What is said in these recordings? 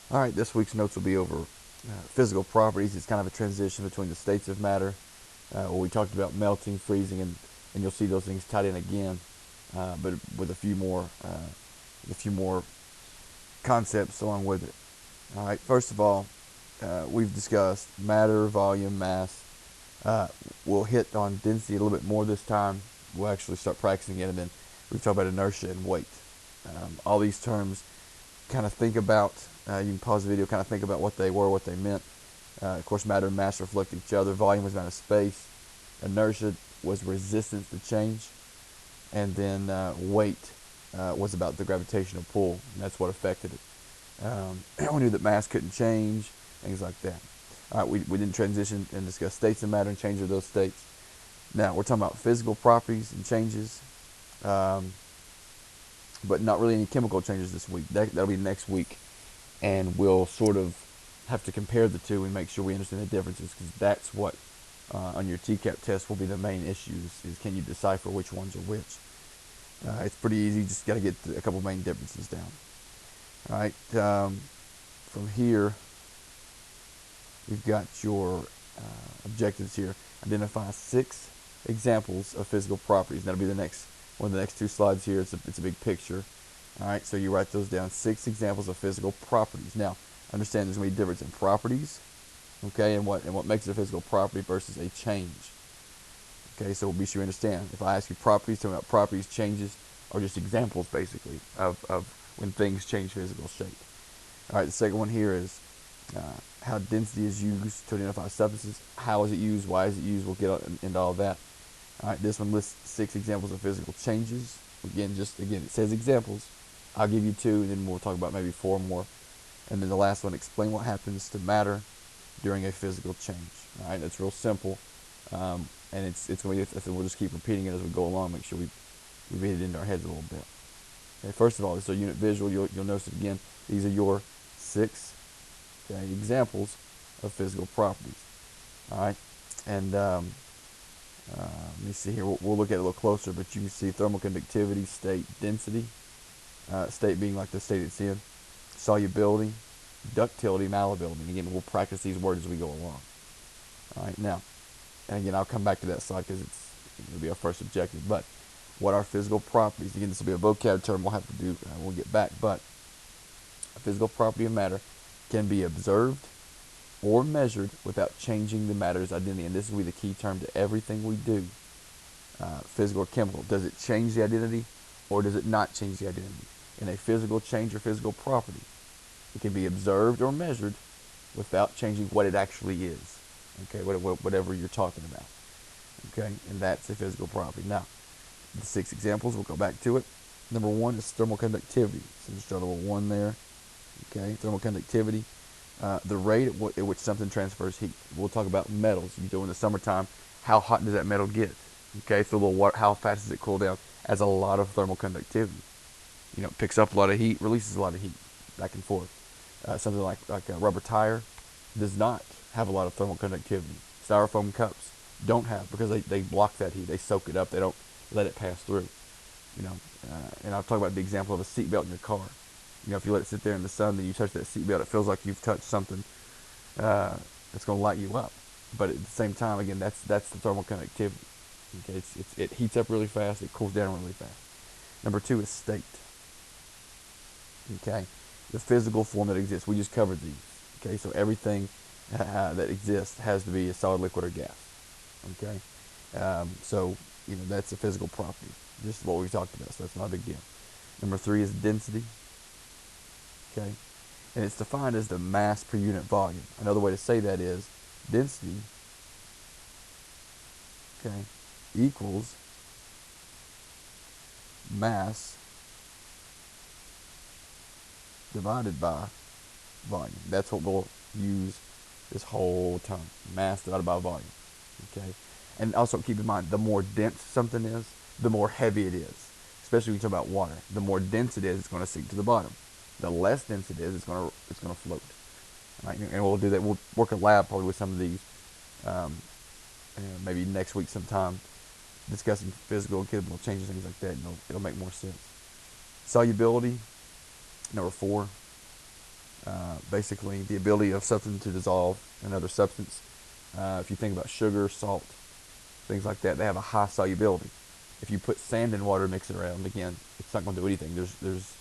All right, this week's notes will be over physical properties. It's kind of a transition between the states of matter, where we talked about melting, freezing, and you'll see those things tied in again, but with a few more concepts along with it. All right, first of all, we've discussed matter, volume, mass. Uh, we'll hit on density a little bit more this time. We'll actually start practicing it, and then we've talked about inertia and weight. All these terms, kind of think about. You can pause the video, kind of think about what they were, what they meant. Of course, matter and mass reflect each other. Volume was amount of space. Inertia was resistance to change, and then weight was about the gravitational pull, and that's what affected it. We knew that mass couldn't change, things like that. All right, we didn't transition and discuss states of matter and change of those states. Now we're talking about physical properties and changes, um, but not really any chemical changes this week. That'll be next week, and we'll sort of have to compare the two and make sure we understand the differences, because that's what on your TCAP test will be the main issues, is can you decipher which ones are which. It's pretty easy, just got to get a couple main differences down. All right, from here we've got your objectives here. Identify 6 examples of physical properties. That'll be the next one of the next 2 slides here. It's a big picture. All right, so you write those down. 6 examples of physical properties. Now, understand there's going to be a difference in properties, okay, and what makes it a physical property versus a change. Okay, so be sure you understand. If I ask you properties, talking about properties, changes, are just examples basically of when things change physical shape. All right, the second one here is how density is used to identify substances. How is it used? Why is it used? We'll get into all of that. All right, this one lists 6 examples of physical changes. Again, it says examples. I'll give you 2, and then we'll talk about maybe 4 more. And then the last one, explain what happens to matter during a physical change. All right, it's real simple, and it's going to be. We'll just keep repeating it as we go along. Make sure we read it into our heads a little bit. Okay, first of all, this is a unit visual. You'll notice it again. These are your 6 examples of physical properties. All right, and let me see here. We'll look at it a little closer, but you can see thermal conductivity, state, density, state being like the state it's in, solubility, ductility, malleability. And again, we'll practice these words as we go along. All right, now, and again, I'll come back to that slide because it'll be our first objective. But what are physical properties? Again, this will be a vocab term we'll have to do. We'll get back, but a physical property of matter can be observed or measured without changing the matter's identity. And this will be the key term to everything we do, physical or chemical. Does it change the identity, or does it not change the identity? In a physical change or physical property, it can be observed or measured without changing what it actually is. Okay, whatever you're talking about. Okay, and that's a physical property. Now, the 6 examples, we'll go back to it. Number 1 is thermal conductivity. So just draw a little 1 there. Okay, thermal conductivity. The rate at which something transfers heat. We'll talk about metals. You do in the summertime. How hot does that metal get? Okay, so how fast does it cool down? Has a lot of thermal conductivity. It picks up a lot of heat, releases a lot of heat, back and forth. Something like a rubber tire does not have a lot of thermal conductivity. Styrofoam cups don't have, because they block that heat. They soak it up. They don't let it pass through. And I'll talk about the example of a seatbelt in your car. If you let it sit there in the sun, then you touch that seatbelt, it feels like you've touched something that's going to light you up. But at the same time, again, that's the thermal conductivity. Okay, it heats up really fast, it cools down really fast. Number 2 is state. Okay, the physical form that exists. We just covered these. Okay, so everything that exists has to be a solid, liquid, or gas. Okay, so that's a physical property. Just what we talked about. So that's not a big deal. Number 3 is density. Okay, and it's defined as the mass per unit volume. Another way to say that is density, okay, equals mass divided by volume. That's what we'll use this whole time. Mass divided by volume. Okay, and also keep in mind, the more dense something is, the more heavy it is. Especially when you talk about water. The more dense it is, it's going to sink to the bottom. The less dense it is, it's going to float. Right? And we'll do that. We'll work a lab probably with some of these, maybe next week sometime, discussing physical and chemical changes, things like that. And it'll make more sense. Solubility, number 4. Basically, the ability of something to dissolve another substance. If you think about sugar, salt, things like that, they have a high solubility. If you put sand in water, mix it around again, it's not going to do anything. There's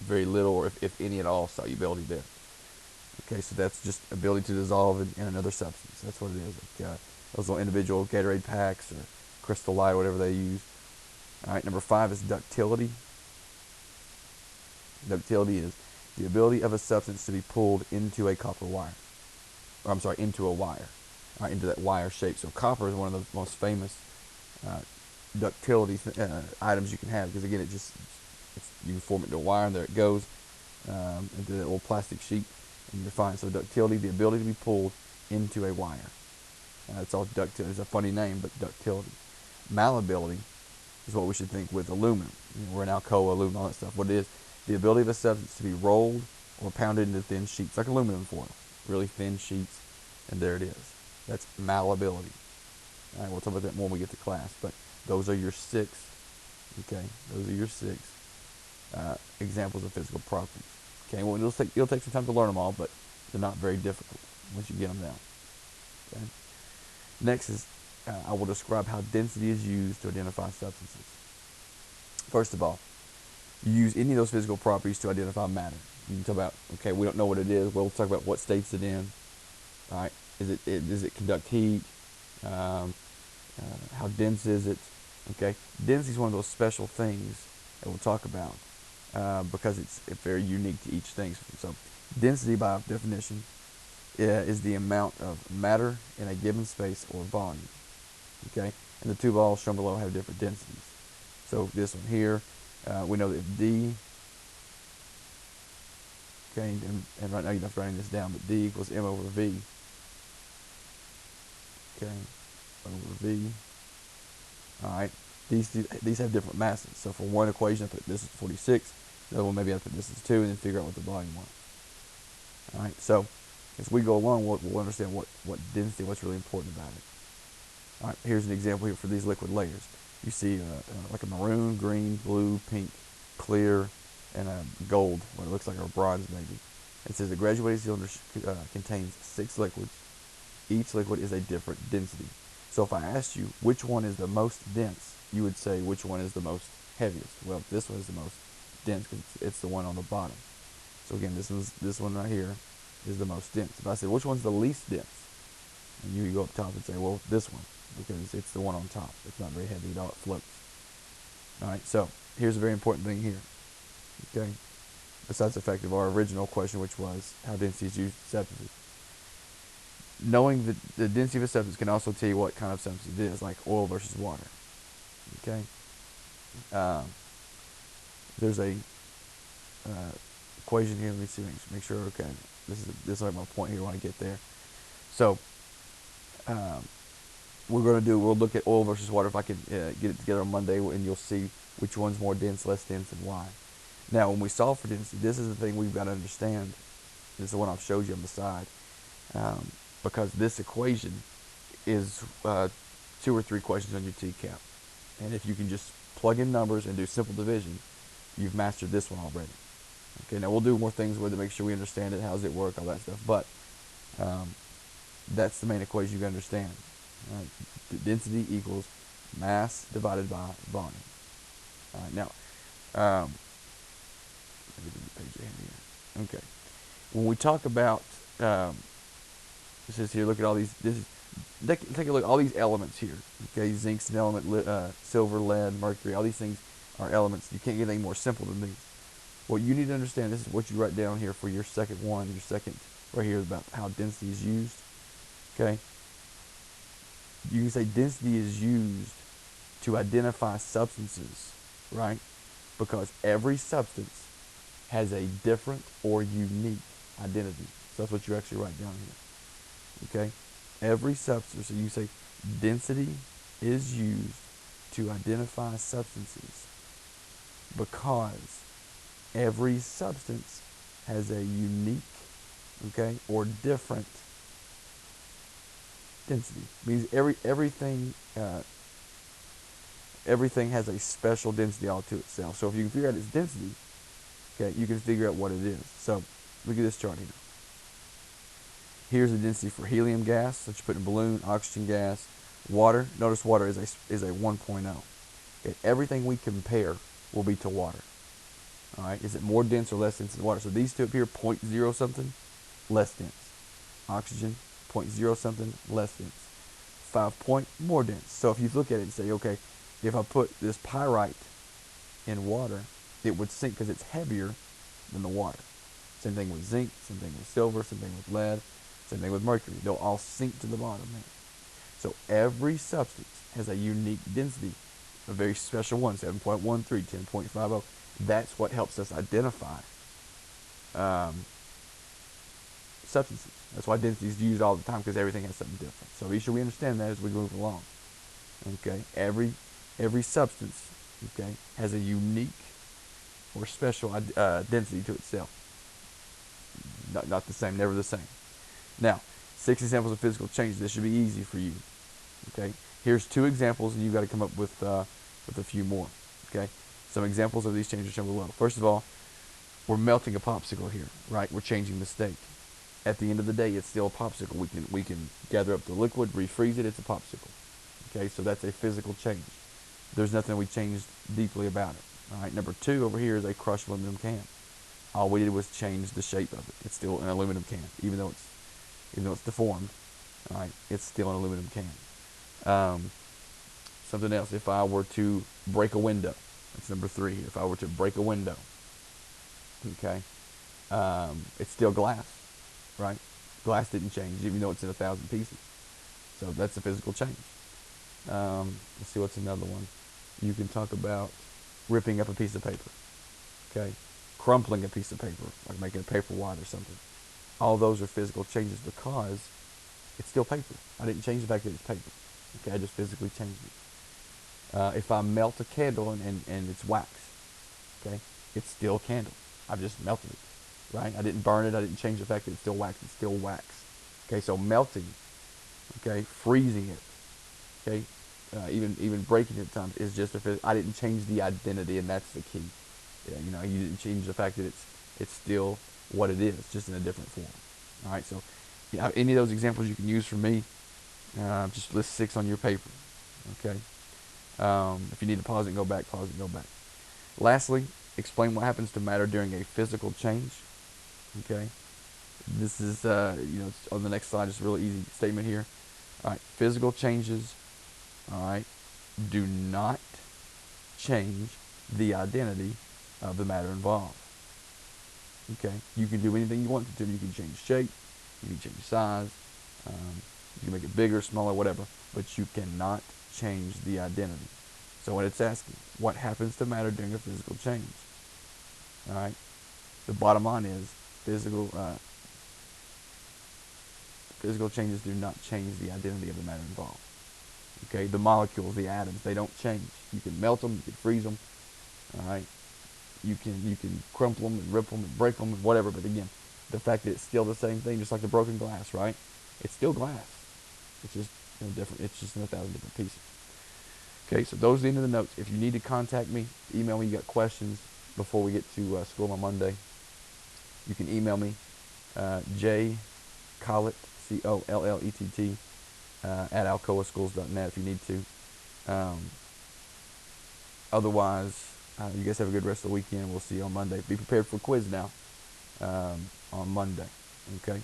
very little, or if any at all, solubility there. Okay, so that's just ability to dissolve in another substance. That's what it is. Like, those little individual Gatorade packs or Crystal Light, whatever they use. All right, number 5 is ductility. Ductility is the ability of a substance to be pulled into a copper wire. Or I'm sorry, into a wire. All right, into that wire shape. So copper is one of the most famous uh, ductility items you can have, because again, you can form it into a wire, and there it goes into that little plastic sheet, and you're fine. So ductility, the ability to be pulled into a wire. It's all ductility. It's a funny name, but ductility. Malleability is what we should think with aluminum. We're in Alcoa, aluminum, all that stuff. What it is, the ability of a substance to be rolled or pounded into thin sheets, like aluminum foil, really thin sheets, and there it is. That's malleability. All right, we'll talk about that more when we get to class, but those are your 6. Okay, those are your 6 examples of physical properties. Okay, well, it'll take some time to learn them all, but they're not very difficult once you get them down. Okay. Next is I will describe how density is used to identify substances. First of all, you use any of those physical properties to identify matter. You can talk about, okay, we don't know what it is. Well, we'll talk about what state's it in. All right, does it conduct heat? How dense is it? Okay, density is one of those special things that we'll talk about because it's very unique to each thing. So, density by definition is the amount of matter in a given space or volume. Okay, and the two balls shown below have different densities. So this one here, we know that D, okay, and right now you're not writing this down, but D equals M over V. Okay, over V. All right, these have different masses. So for one equation, I put this is 46. The other one maybe I put this is 2, and then figure out what the volume was. All right, so as we go along, we'll understand what density, what's really important about it. All right, here's an example here for these liquid layers. You see like a maroon, green, blue, pink, clear, and a gold, what it looks like, or bronze maybe. It says the graduated cylinder contains 6 liquids. Each liquid is a different density. So if I asked you which one is the most dense, you would say which one is the most heaviest. Well, this one is the most dense because it's the one on the bottom. So again, this one right here is the most dense. If I said which one's the least dense, and you go up top and say, well, this one, because it's the one on top. It's not very heavy at all. It floats. All right, so here's a very important thing here. Okay, besides the fact of our original question, which was how density is used in substances. Knowing the density of a substance can also tell you what kind of substance it is, like oil versus water. Okay, there's a equation here. Let me see. Make sure. Okay, this is like my point here when I get there. So we'll look at oil versus water if I can get it together on Monday, and you'll see which one's more dense, less dense, and why. Now, when we solve for density, this is the thing we've got to understand. This is the one I've showed you on the side, because this equation is 2 or 3 questions on your TCAP, and if you can just plug in numbers and do simple division, you've mastered this one already. Okay, now we'll do more things with it, make sure we understand it, how does it work, all that stuff, but that's the main equation you got to understand. Right? Density equals mass divided by volume. All right, now, let me do the page ahead here. Okay, when we talk about this is here, look at all these. Take a look at all these elements here. Okay, zinc's an element, silver, lead, mercury. All these things are elements. You can't get anything more simple than these. What you need to understand, this is what you write down here for your second right here about how density is used. Okay. You can say density is used to identify substances, right? Because every substance has a different or unique identity. So that's what you actually write down here. Okay? Every substance, so you say density is used to identify substances because every substance has a unique, okay, or different density. Means everything has a special density all to itself. So if you can figure out its density, okay, you can figure out what it is. So Look at this chart here. Here's the density for helium gas, that you put in a balloon, oxygen gas, water. Notice water is a 1.0. Okay, everything we compare will be to water. All right, is it more dense or less dense than water? So these two up here, 0.0 something, less dense. Oxygen, 0.0 something, less dense. 5 point, more dense. So if you look at it and say, okay, if I put this pyrite in water, it would sink because it's heavier than the water. Same thing with zinc, same thing with silver, same thing with lead, same thing with mercury. They'll all sink to the bottom there. So every substance has a unique density, a very special one, 7.13, 10.50. That's what helps us identify substances. That's why density is used all the time, because everything has something different. So be sure we understand that as we move along. Okay, every substance, okay, has a unique or special density to itself. Not the same, never the same. Now, 6 examples of physical changes. This should be easy for you. Okay, here's 2 examples, and you've got to come up with a few more. Okay, some examples of these changes shown below. First of all, we're melting a popsicle here, right? We're changing the state. At the end of the day, it's still a popsicle. We can gather up the liquid, refreeze it. It's a popsicle. Okay, so that's a physical change. There's nothing we changed deeply about it. All right, number 2 over here is a crushed aluminum can. All we did was change the shape of it. It's still an aluminum can, even though it's deformed. All right, it's still an aluminum can. Something else. If I were to break a window, that's number 3 here. If I were to break a window, okay, it's still glass, right? Glass didn't change, even though it's in 1,000 pieces. So that's a physical change. Let's see what's another one. You can talk about ripping up a piece of paper, okay, crumpling a piece of paper, like making a paper wad or something. All those are physical changes because it's still paper. I didn't change the fact that it's paper. Okay, I just physically changed it. If I melt a candle and it's wax, okay, it's still a candle. I've just melted it, right? I didn't burn it. I didn't change the fact that it's still wax. It's still wax. Okay, so melting, okay, freezing it, okay, even breaking it at times is just I didn't change the identity, and that's the key. Yeah, you didn't change the fact that it's still what it is, just in a different form. All right, so yeah, any of those examples you can use for me, just list 6 on your paper. Okay. If you need to pause it and go back, pause it and go back. Lastly, explain what happens to matter during a physical change. Okay. This is it's on the next slide. Just a really easy statement here. All right, physical changes, all right, do not change the identity of the matter involved. Okay, you can do anything you want to do. You can change shape, you can change size, you can make it bigger, smaller, whatever, but you cannot change the identity. So what it's asking, what happens to matter during a physical change? All right, the bottom line is physical changes do not change the identity of the matter involved. Okay, the molecules, the atoms, they don't change. You can melt them, you can freeze them, all right. You can crumple them and rip them and break them and whatever, but again, the fact that it's still the same thing, just like the broken glass, right? It's still glass. It's just different. It's just in 1,000 different pieces. Okay, so those are the end of the notes. If you need to contact me, email me. You got questions before we get to school on Monday, you can email me, J Collett, COLLETT, at alcoaschools.net if you need to. Otherwise, you guys have a good rest of the weekend. We'll see you on Monday. Be prepared for a quiz now on Monday. Okay?